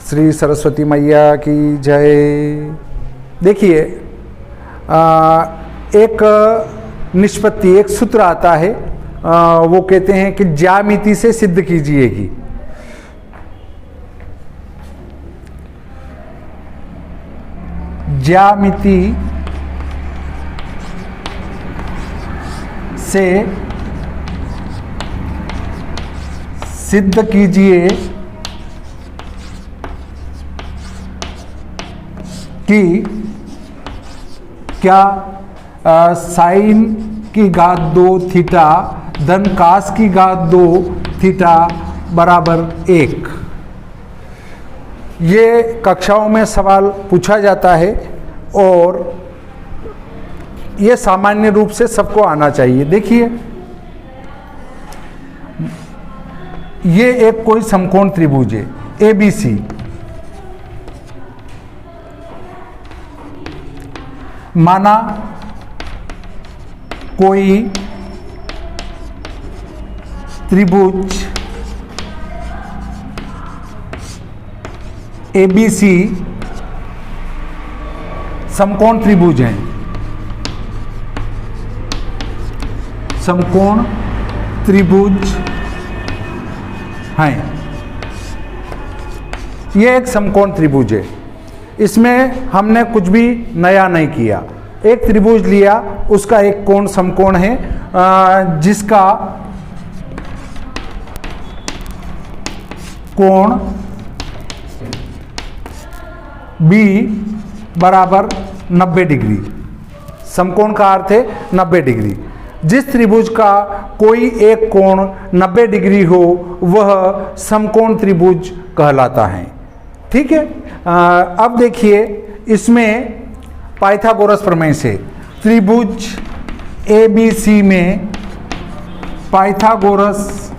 श्री सरस्वती मैया की जय। देखिए, एक निष्पत्ति, एक सूत्र आता है, वो कहते हैं कि ज्यामिति से सिद्ध कीजिएगी। ज्यामिति से सिद्ध कीजिए कि क्या साइन की घात 2 थीटा धन कास की घात 2 थीटा बराबर 1। ये कक्षाओं में सवाल पूछा जाता है और ये सामान्य रूप से सबको आना चाहिए। देखिए, ये एक कोई समकोण त्रिभुज है ABC। माना कोई त्रिभुज ABC समकोण त्रिभुज है, समकोण त्रिभुज है। ये एक समकोण त्रिभुज है, इसमें हमने कुछ भी नया नहीं किया। एक त्रिभुज लिया, उसका एक कोण समकोण है, जिसका कोण B बराबर 90 डिग्री। समकोण का अर्थ है 90 डिग्री। जिस त्रिभुज का कोई एक कोण 90 डिग्री हो वह समकोण त्रिभुज कहलाता है। ठीक है। अब देखिए, इसमें पाइथागोरस प्रमेय से त्रिभुज ABC में पाइथागोरस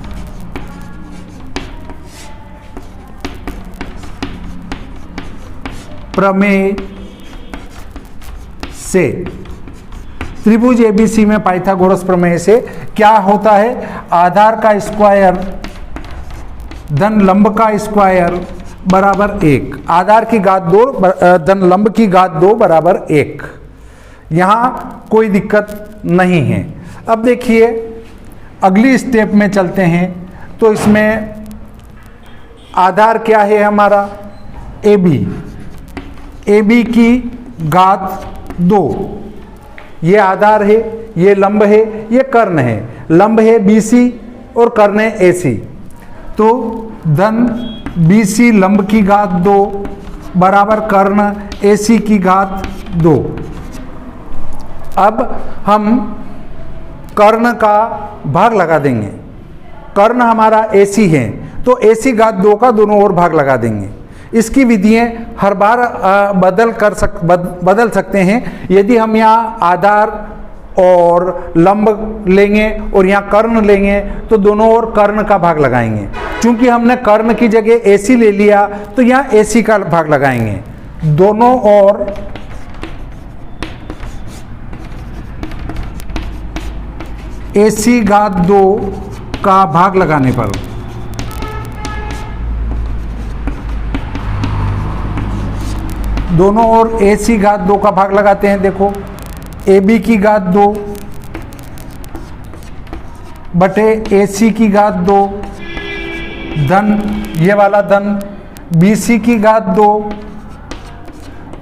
प्रमेय से, त्रिभुज ABC में पाइथागोरस प्रमेय से क्या होता है? आधार का स्क्वायर धन लंब का स्क्वायर बराबर 1। आधार की घात 2 धन लंब की घात 2 बराबर 1। यहां कोई दिक्कत नहीं है। अब देखिए, अगली स्टेप में चलते हैं। तो इसमें आधार क्या है हमारा? AB की घात 2। ये आधार है, ये लंब है, ये कर्ण है। लंब है BC और कर्ण है AC। तो धन BC लंब की घात 2 बराबर कर्ण AC की घात 2। अब हम कर्ण का भाग लगा देंगे। कर्ण हमारा AC है, तो AC घात 2 का दोनों ओर भाग लगा देंगे। इसकी विधियां हर बार बदल सकते हैं। यदि हम यहाँ आधार और लंब लेंगे और यहाँ कर्ण लेंगे तो दोनों ओर कर्ण का भाग लगाएंगे। चूंकि हमने कर्ण की जगह AC ले लिया तो यहाँ AC का भाग लगाएंगे। दोनों ओर AC घात 2 का भाग लगाने पर दोनों ओर AC घात 2 का भाग लगाते हैं। देखो, AB की घात 2 बटे AC की घात 2 धन ये वाला धन BC की घात 2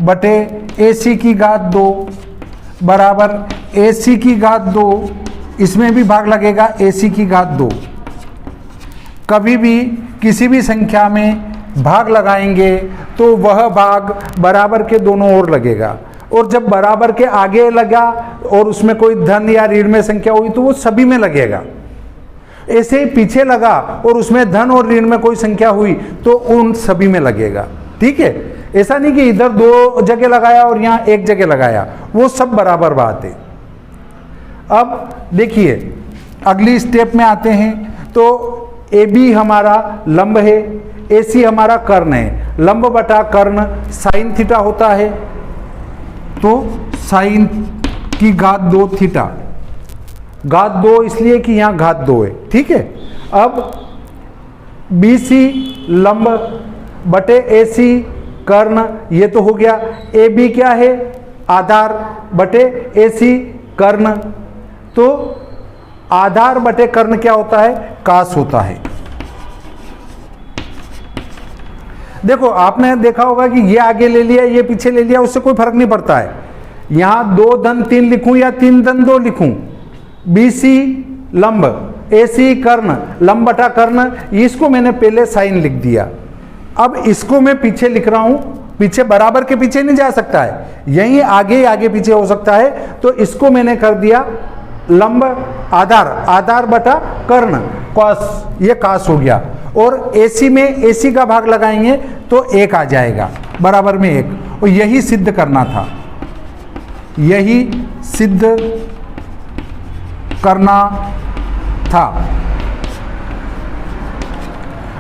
बटे AC की घात 2 बराबर AC की घात 2। इसमें भी भाग लगेगा AC की घात 2। कभी भी किसी भी संख्या में भाग लगाएंगे तो वह भाग बराबर के दोनों ओर लगेगा, और जब बराबर के आगे लगा और उसमें कोई धन या ऋण में संख्या हुई तो वो सभी में लगेगा। ऐसे ही पीछे लगा और उसमें धन और ऋण में कोई संख्या हुई तो उन सभी में लगेगा। ठीक है। ऐसा नहीं कि इधर 2 जगह लगाया और यहाँ 1 जगह लगाया, वो सब बराबर बात है। अब देखिए, अगली स्टेप में आते हैं। तो AB हमारा लंब है, AC हमारा कर्ण है। लंब बटा कर्ण साइन थीटा होता है, तो साइन की घात 2 थीटा। घात 2 इसलिए कि यहाँ घात 2 है। ठीक है। अब BC लंब बटे AC कर्ण, ये तो हो गया। AB क्या है? आधार बटे AC कर्ण। तो आधार बटे कर्ण क्या होता है? कास होता है। देखो आपने देखा होगा कि ये आगे ले लिया, ये पीछे ले लिया, उससे कोई फर्क नहीं पड़ता है। यहां 2 धन 3 लिखूं या 3 धन 2 लिखूं, BC लंब, AC कर्ण, लंब बटा कर्ण, इसको मैंने पहले साइन लिख दिया। अब इसको मैं पीछे लिख रहा हूं, पीछे बराबर के पीछे नहीं जा सकता है, यहीं आगे आगे पीछे हो सकता है। तो इसको मैंने कर दिया लंब आधार, आधार बटा कर्ण कॉस, ये कास हो गया। और AC में AC का भाग लगाएंगे तो 1 आ जाएगा, बराबर में 1। और यही सिद्ध करना था, यही सिद्ध करना था।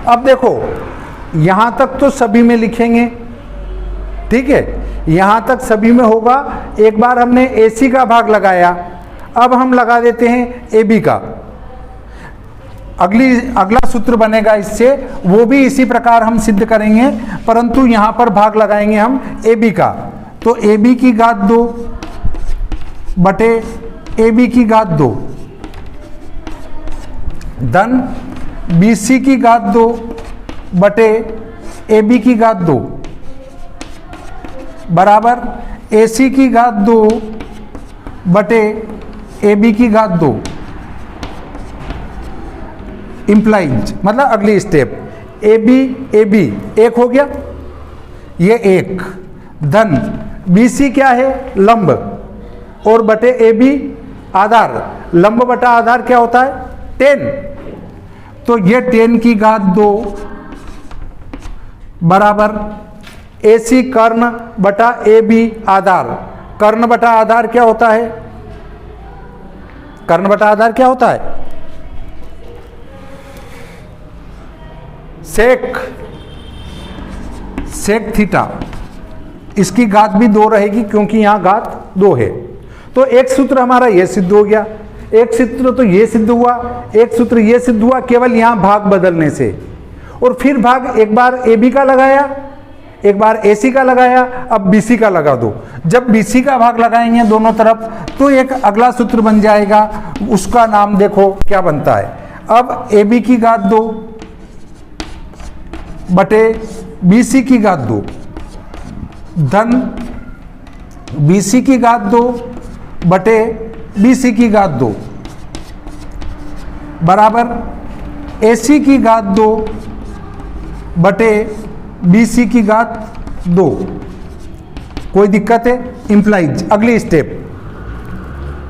अब देखो यहां तक तो सभी में लिखेंगे, ठीक है, यहां तक सभी में होगा। एक बार हमने AC का भाग लगाया, अब हम लगा देते हैं AB का। अगला सूत्र बनेगा इससे, वो भी इसी प्रकार हम सिद्ध करेंगे, परंतु यहां पर भाग लगाएंगे हम AB का। तो AB की घात 2 बटे AB की घात 2 धन BC की घात 2 बटे AB की घात 2 बराबर AC की घात 2 बटे AB की घात 2 इंप्लाइज, मतलब अगली स्टेप AB 1 हो गया, ये 1 धन BC क्या है? लंब, और बटे AB आधार, लंब बटा आधार क्या होता है? 10। तो ये 10 की घात 2 बराबर AC कर्ण बटा AB आधार। कर्ण बटा आधार क्या होता है? कर्ण बटा आधार क्या होता है? Sec theta. इसकी घात भी 2 रहेगी क्योंकि यहां घात 2 है। तो एक सूत्र हमारा यह सिद्ध हो गया, एक सूत्र तो यह सिद्ध हुआ, एक सूत्र यह सिद्ध हुआ केवल यहां भाग बदलने से। और फिर भाग एक बार AB का लगाया, एक बार AC का लगाया, अब BC का लगा दो। जब BC का भाग लगाएंगे दोनों तरफ तो एक अगला सूत्र बन जाएगा, उसका नाम देखो क्या बनता है। अब AB की घात 2 बटे BC की घात 2 धन BC की घात 2 बटे BC की घात 2 बराबर AC की घात 2 बटे BC की घात 2। कोई दिक्कत है? इंप्लाइज। अगली स्टेप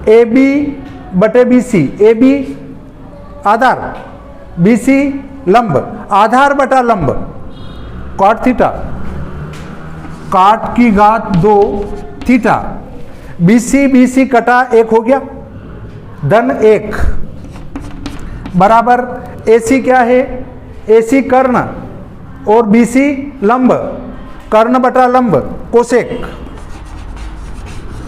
AB बटे BC, AB आधार, BC लंब, आधार बटा लंब, कॉट थीटा, कॉट की घात 2 थीटा, BC कटा 1 हो गया, धन 1 बराबर AC क्या है? AC कर्ण और BC लंब, कर्ण बटा लंब कोसेक,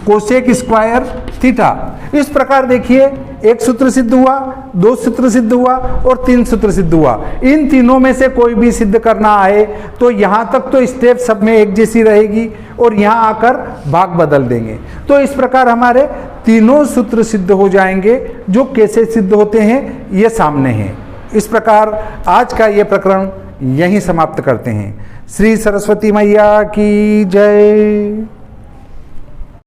कोसेक स्क्वायर थीटा। इस प्रकार देखिए एक सूत्र सिद्ध हुआ, 2 सूत्र सिद्ध हुआ और 3 सूत्र सिद्ध हुआ। इन तीनों में से कोई भी सिद्ध करना आए तो यहां तक तो स्टेप सब में एक जैसी रहेगी और यहां आकर भाग बदल देंगे। तो इस प्रकार हमारे तीनों सूत्र सिद्ध हो जाएंगे। जो कैसे सिद्ध होते हैं ये सामने है। इस प्रकार आज का ये प्रकरण यहीं समाप्त करते हैं। श्री सरस्वती मैया की जय।